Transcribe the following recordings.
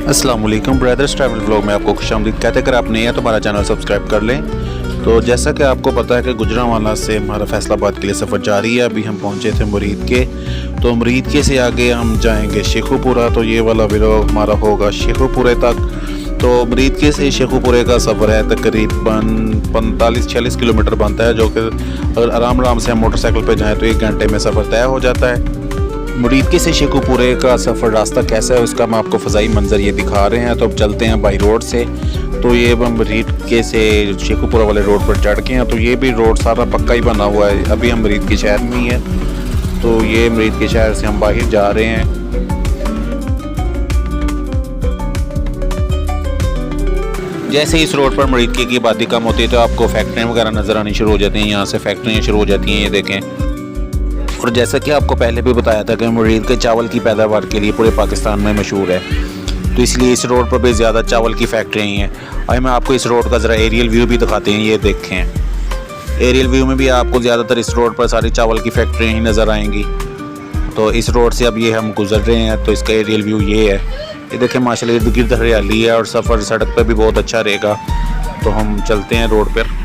अस्सलाम वालेकुम brothers travel vlog में आपको खुशामदीद कहते कर आप नए हैं तो हमारा चैनल सब्सक्राइब कर लें। तो जैसा कि आपको पता है कि गुजरांवाला से हमारा फैसलाबाद के लिए सफ़र जारी है। अभी हम पहुंचे थे मुरीद के, तो मुरीद के से आगे हम जाएंगे शेखुपुरा। तो ये वाला व्लॉग हमारा होगा शेखुपुरे तक। तो मुरीद के से शेखुपुरे का सफ़र है तकरीबन 45-46 किलोमीटर बनता है, जो कि अगर आराम से हम मोटरसाइकिल पर जाएँ तो 1 घंटे में सफ़र तय हो जाता है। मुरीद के से शेखुपुरे का सफ़र रास्ता कैसा है उसका हम आपको फ़ज़ाई मंजर ये दिखा रहे हैं। तो अब चलते हैं बाई रोड से। तो ये हम मुरीद के से शेखुपुरा वाले रोड पर चढ़ के हैं। तो ये भी रोड सारा पक्का ही बना हुआ है। अभी हम मुरीद के शहर में ही हैं। तो ये मुरीद के शहर से हम बाहर जा रहे हैं। जैसे इस रोड पर मुरीद की आबादी कम होती है तो आपको फैक्ट्रियाँ वगैरह नज़र आनी शुरू हो जाती हैं। यहाँ से फैक्ट्रियाँ शुरू हो जाती हैं, ये देखें। और जैसा कि आपको पहले भी बताया था कि मुरीद के चावल की पैदावार के लिए पूरे पाकिस्तान में मशहूर है, तो इसलिए इस रोड पर भी ज़्यादा चावल की फैक्ट्रियाँ ही हैं। आइए मैं आपको इस रोड का ज़रा एरियल व्यू भी दिखाते हैं, ये देखें। एरियल व्यू में भी आपको ज़्यादातर इस रोड पर सारी चावल की फैक्ट्रियाँ ही नज़र आएंगी। तो इस रोड से अब ये हम गुजर रहे हैं, तो इसका एरियल व्यू ये है। ये देखें माशाल्लाह इर्द गिर्द हरियाली है और सफ़र सड़क पर भी बहुत अच्छा रहेगा। तो हम चलते हैं रोड पर।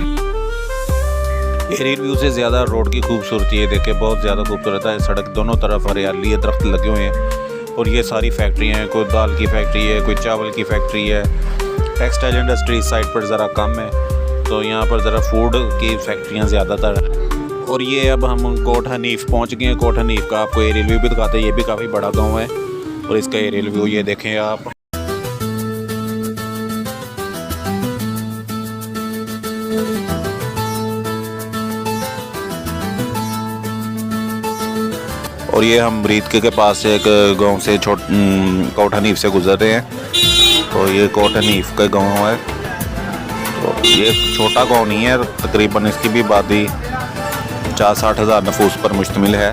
एरियल व्यू से ज़्यादा रोड की खूबसूरती है, देखें बहुत ज़्यादा खूबसूरत है। सड़क दोनों तरफ हरियाली है, दरख्त लगे हुए हैं और ये सारी फैक्ट्रियाँ हैं। कोई दाल की फैक्ट्री है, कोई चावल की फैक्ट्री है। टेक्सटाइल इंडस्ट्री इस साइड पर ज़रा कम है, तो यहाँ पर ज़रा फूड की फैक्ट्रियाँ ज़्यादातर हैं। और ये अब हम कोट हनीफ पहुँच गए हैं। कोट हनीफ का आपको एरियल व्यू भी दिखाते हैं। ये भी काफ़ी बड़ा गाँव है और इसका एरियल व्यू ये देखें आप। और ये हम मुरीद के पास एक गांव से कोट हनीफ से गुजर रहे हैं। तो ये कोट हनीफ का गांव है। तो ये छोटा गांव नहीं है, तकरीबन इसकी भी आबादी 50-60 हज़ार नफूस पर मुश्तमिल है।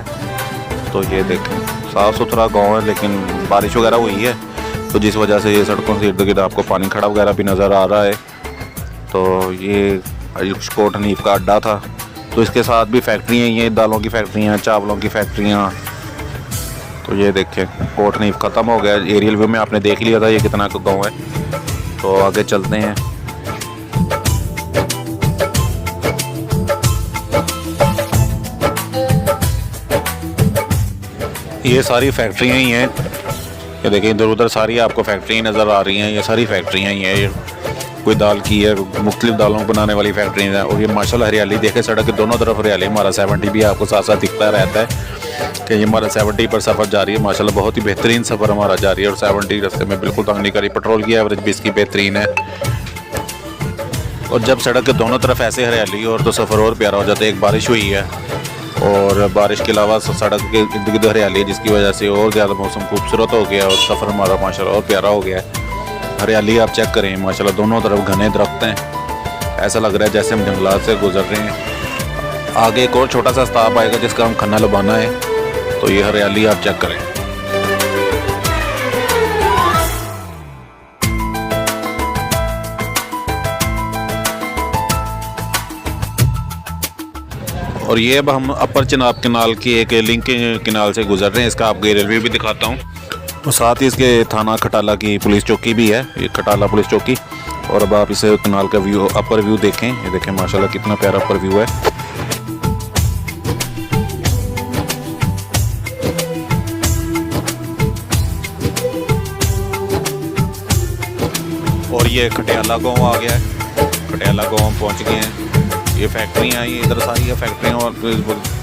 तो ये देखें साफ़ सुथरा गांव है, लेकिन बारिश वगैरह हुई है तो जिस वजह से ये सड़कों से इर्द गिर्द आपको पानी खड़ा वगैरह भी नज़र आ रहा है। तो ये कोट हनीफ का अड्डा था। तो इसके साथ भी फैक्ट्रियाँ ये दालों की फैक्ट्रियाँ, चावलों की फैक्ट्रियाँ। तो ये देखें कोट हनीफ ख़त्म हो गया। एरियल व्यू में आपने देख लिया था ये कितना का गाँव है। तो आगे चलते हैं। ये सारी फैक्ट्रियाँ ही हैं, ये देखें इधर उधर सारी आपको फैक्ट्रियाँ नज़र आ रही हैं। ये सारी फैक्ट्रियाँ ही हैं। ये कोई दाल की है, मुख्तलिफ दालों बनाने वाली फैक्ट्रियाँ हैं। और ये माशाल्लाह हरियाली देखें, सड़क के दोनों तरफ हरियाली। हमारा 70 भी आपको साथ साथ दिखता रहता है कि ये हमारा 70 पर सफ़र जारी है। माशाल्लाह बहुत ही बेहतरीन सफ़र हमारा जारी है और 70 रास्ते में बिल्कुल तंग नहीं करी। पेट्रोल की एवरेज भी इसकी बेहतरीन है। और जब सड़क के दोनों तरफ ऐसे हरियाली और तो सफ़र और प्यारा हो जाता है। एक बारिश हुई है और बारिश के अलावा सड़क के इर्द गिर्द हरियाली है, जिसकी वजह से और ज़्यादा मौसम खूबसूरत हो गया और सफ़र हमारा माशाल्लाह और प्यारा हो गया है। हरियाली आप चेक करें माशाल्लाह, दोनों तरफ घने दरख्त हैं। ऐसा लग रहा है जैसे हम जंगलात से गुजर रहे हैं। आगे एक और छोटा सा स्ताब आएगा जिसका हम खन्ना लबाना है। तो ये हरियाली आप चेक करें। और ये अब हम अपर चिनाब कनाल की एक लिंक कनाल से गुजर रहे हैं। इसका आपको रेलवे भी दिखाता हूँ। और साथ ही इसके थाना खटाला की पुलिस चौकी भी है, ये खटाला पुलिस चौकी। और अब आप इसे कनाल का व्यू, अपर व्यू देखें। ये देखें माशाल्लाह कितना प्यारा अपर व्यू है। और ये खटियाला गाँव आ गया है। खटियाला गाँव पहुँच गए हैं। ये फैक्ट्रियाँ ये इधर सारी है, फैक्ट्रियाँ और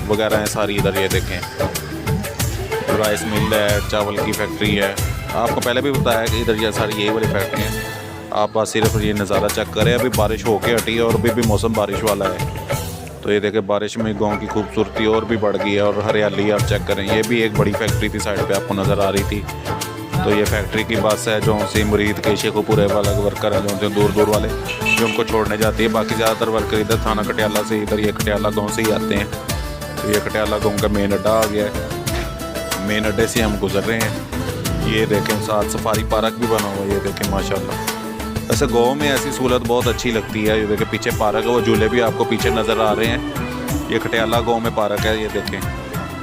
वगैरह हैं सारी इधर। ये देखें राइस मिल है, चावल की फैक्ट्री है। आपको पहले भी बताया कि इधर ये सारी यही वाली फैक्ट्री हैं। आप बस सिर्फ ये नज़ारा चेक करें। अभी बारिश होके हटी है और अभी भी मौसम बारिश वाला है। तो ये देखें बारिश में गांव की खूबसूरती और भी बढ़ गई है और हरियाली आप चेक करें। ये भी एक बड़ी फैक्ट्री थी साइड पे आपको नज़र आ रही थी। तो ये फैक्ट्री की बस है जो से मुरीद के शेखुपुरे वाला वर्कर है जो दूर दूर वाले जो उनको छोड़ने जाती है। बाकी ज़्यादातर वर्कर इधर थाना खटियाला से, इधर ये खटियाला गाँव से ही आते हैं। तो ये खटियाला गाँव का मेन अड्डा आ गया है। मेन अड्डे से हम गुजर रहे हैं। ये देखें साथ सफारी पार्क भी बना हुआ है। ये देखें माशाल्लाह। ऐसे गाँव में ऐसी सहूलत बहुत अच्छी लगती है। ये देखें पीछे पार्क है, वो झूले भी आपको पीछे नज़र आ रहे हैं। ये खटियाला गाँव में पार्क है, ये देखें।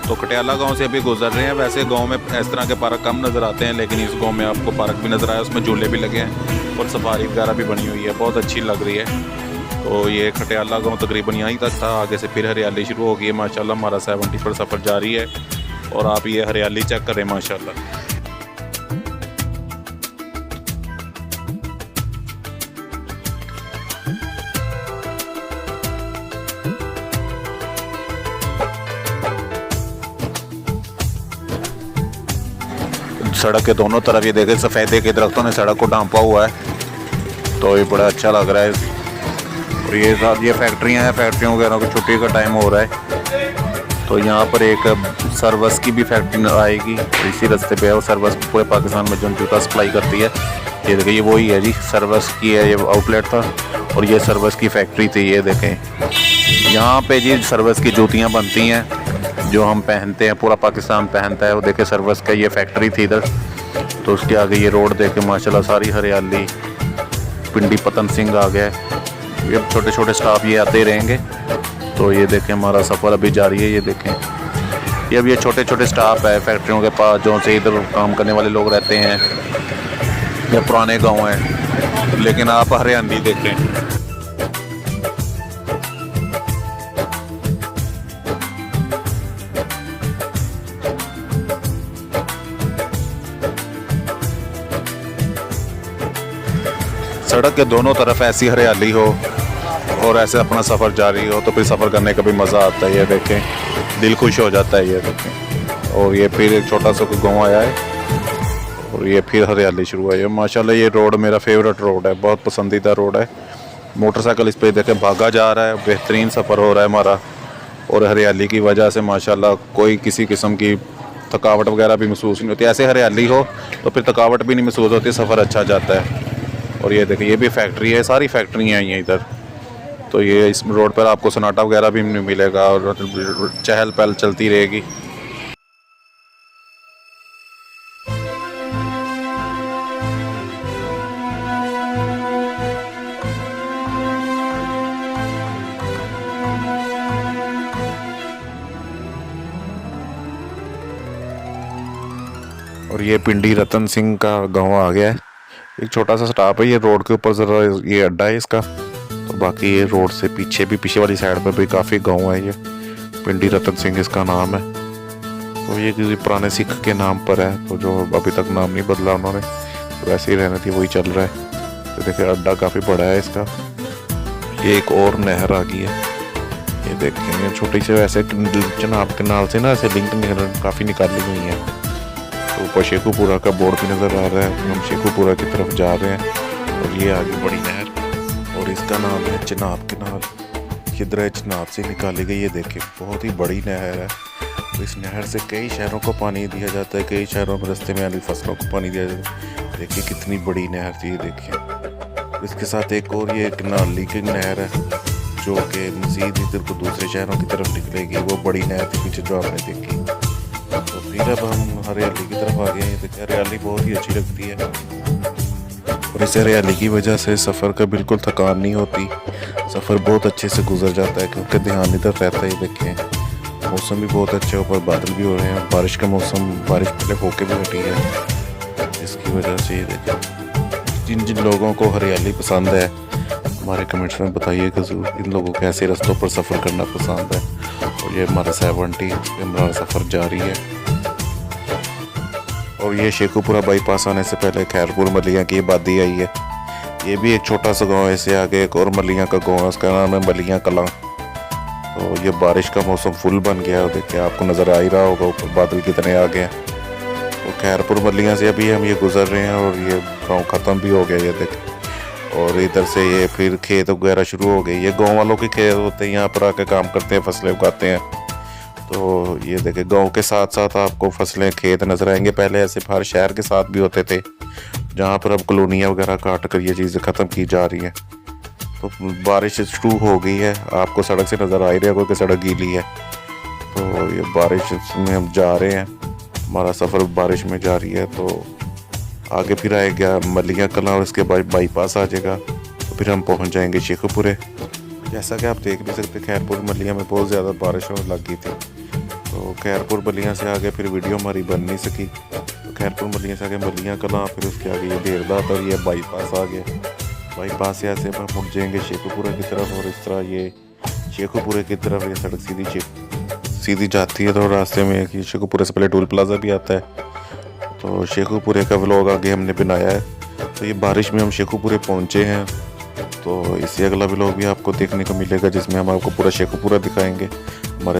तो कटियाला गांव से अभी गुजर रहे हैं। वैसे गांव में इस तरह के पार्क कम नज़र आते हैं, लेकिन इस गांव में आपको पार्क भी नज़र आया, उसमें झूले भी लगे हैं और सफारी वगैरह भी बनी हुई है, बहुत अच्छी लग रही है। तो ये कटियाला गांव तकरीबन यहीं तक था, आगे से फिर हरियाली शुरू हो गई है माशाल्लाह। हमारा 70 पर सफ़र जारी है और आप ये हरियाली चेक करें माशाल्लाह। सड़क के दोनों तरफ ये देखें सफ़ेदे के दरख्तों ने सड़क को ढांपा हुआ है, तो ये बड़ा अच्छा लग रहा है। और ये फैक्ट्रियाँ हैं, फैक्ट्रियों वगैरह की छुट्टी का टाइम हो रहा है। तो यहाँ पर एक सर्वस की भी फैक्ट्री आएगी, इसी रास्ते पे है। वो सर्वस पूरे पाकिस्तान में जो जूता सप्लाई करती है। ये देखिए, ये वही है जी, सर्वस की है, ये आउटलेट था और ये सर्वस की फैक्ट्री थी। ये देखें यहाँ पे जी सर्वस की जूतियाँ बनती हैं जो हम पहनते हैं, पूरा पाकिस्तान पहनता है। वो देखे सर्वस का ये फैक्ट्री थी इधर। तो उसके आगे ये रोड देखे माशाल्लाह, सारी हरियाली। पिंडी पतन सिंह आ गया, ये छोटे छोटे स्टाफ ये आते ही रहेंगे। तो ये देखें हमारा सफ़र अभी जारी है। ये देखें ये अब ये छोटे छोटे स्टाफ है फैक्ट्रियों के पास, जो से इधर काम करने वाले लोग रहते हैं। ये पुराने गाँव हैं, लेकिन आप हरियाली देखें। सड़क के दोनों तरफ ऐसी हरियाली हो और ऐसे अपना सफ़र जारी हो, तो फिर सफ़र करने का भी मज़ा आता है। ये देखें, दिल खुश हो जाता है। ये देखें, और ये फिर एक छोटा सा गाँव आया है और ये फिर हरियाली शुरू हुई है माशाल्लाह। ये रोड मेरा फेवरेट रोड है, बहुत पसंदीदा रोड है। मोटरसाइकिल इस पर देखें भागा जा रहा है, बेहतरीन सफ़र हो रहा है हमारा। और हरियाली की वजह से माशाल्लाह कोई किसी किस्म की थकावट वगैरह भी महसूस नहीं होती। ऐसे हरियाली हो तो फिर थकावट भी नहीं महसूस होती, सफ़र अच्छा जाता है। और ये देखिए, ये भी फैक्ट्री है, सारी फैक्ट्रियाँ आई हैं इधर। तो ये इस रोड पर आपको सन्नाटा वगैरह भी नहीं मिलेगा और चहल पहल चलती रहेगी। और ये पिंडी रतन सिंह का गांव आ गया है। एक छोटा सा स्टॉप है, ये रोड के ऊपर ज़रा ये अड्डा है इसका। तो बाकी ये रोड से पीछे वाली साइड पर भी काफ़ी गांव है। ये पिंडी रतन सिंह इसका नाम है। तो ये किसी पुराने सिख के नाम पर है, तो जो अभी तक नाम नहीं बदला उन्होंने, तो वैसे ही रहने थी, वही चल रहा है। तो देखिए अड्डा काफ़ी बड़ा है इसका। ये एक और नहर आ गई है, ये देखें छोटी से वैसे चनाब कैनाल से ना ऐसे लिंक काफ़ी निकाली हुई है। तो ऊपर शेखुपुरा का बोर्ड भी नज़र आ रहा है। हम शेखुपुरा की तरफ जा रहे हैं और ये आगे बड़ी नहर और इसका नाम है चिनाब कैनाल। किधर चिनाब से निकाली गई, ये देखें बहुत ही बड़ी नहर है। तो इस नहर से कई शहरों को पानी दिया जाता है, कई शहरों में रास्ते में आने फसलों को पानी दिया जाता है। देखिए कितनी बड़ी नहर थी, ये देखिए। इसके साथ एक और ये नाली की नहर है जो कि मज़ीद इधर को दूसरे शहरों की तरफ निकलेगी। वो बड़ी नहर थी पीछे जो आपने देखी। तो फिर अब हम हरियाली की तरफ आ गए हैं। देखिए हरियाली बहुत ही अच्छी लगती है और इस हरियाली की वजह से सफ़र का बिल्कुल थकान नहीं होती। सफ़र बहुत अच्छे से गुजर जाता है क्योंकि ध्यान इधर रहता है। देखें मौसम भी बहुत अच्छे, ऊपर बादल भी हो रहे हैं, बारिश का मौसम, बारिश पहले होके भी हटी है। इसकी वजह से ये देखें, जिन जिन लोगों को हरियाली पसंद है हमारे कमेंट्स में बताइएगा ज़रूर, इन लोगों को ऐसे रास्तों पर सफ़र करना पसंद है। और ये हमारा 70 हमारा सफ़र जारी है। और ये शेखुपुरा बाईपास आने से पहले खैरपुर मलिया की आबादी आई है। ये भी एक छोटा सा गांव है, इससे आगे एक और मलिया का गांव है, उसका नाम है मलिया कलां। तो ये बारिश का मौसम फुल बन गया है, देखिए आपको नज़र आ ही रहा होगा ऊपर बादल कितने आ गए हैं। तो खैरपुर मलिया से अभी हम ये गुजर रहे हैं और ये गाँव ख़त्म भी हो गया, ये देखें। और इधर से ये फिर खेत वगैरह शुरू हो गए। ये गांव वालों के खेत होते हैं, यहाँ पर आके काम करते हैं, फसलें उगाते हैं। तो ये देखें गांव के साथ साथ आपको फसलें खेत नज़र आएंगे। पहले ऐसे हर शहर के साथ भी होते थे, जहाँ पर अब कॉलोनियाँ वगैरह काट कर ये चीज़ें ख़त्म की जा रही हैं। तो बारिश शुरू हो गई है, आपको सड़क से नज़र आ ही रहा है कि सड़क गीली है। तो ये बारिश में हम जा रहे हैं, हमारा सफ़र बारिश में जारी है। तो आगे फिर आएगा मलिया कलां और इसके बाद बाईपास आ जाएगा, तो फिर हम पहुंच जाएंगे शेखुपुरे। जैसा कि आप देख भी सकते, खैरपुर मलिया में बहुत ज़्यादा बारिश होने लग गई थी। तो खैरपुर बलियाँ से आगे फिर वीडियो हमारी बन नहीं सकी। तो खैरपुर बलियाँ से आगे बलियाँ कलां, फिर उसके आगे ये देरदा, तो ये बाईपास आ गया। बाईपास से ऐसे हम मुड़ जाएंगे शेखुपुरा की तरफ, और इस तरह ये शेखुपुरे की तरफ ये सड़क सीधी जाती है। तो रास्ते में एक शेखुपुरे से पहले टोल प्लाज़ा भी आता है। तो शेखुपुरे का व्लॉग आगे हमने बनाया है। तो ये बारिश में हम शेखुपुरे पहुँचे हैं। तो इससे अगला व्लॉग भी आपको देखने को मिलेगा, जिसमें हम आपको पूरा शेखुपुरा दिखाएंगे। हमारे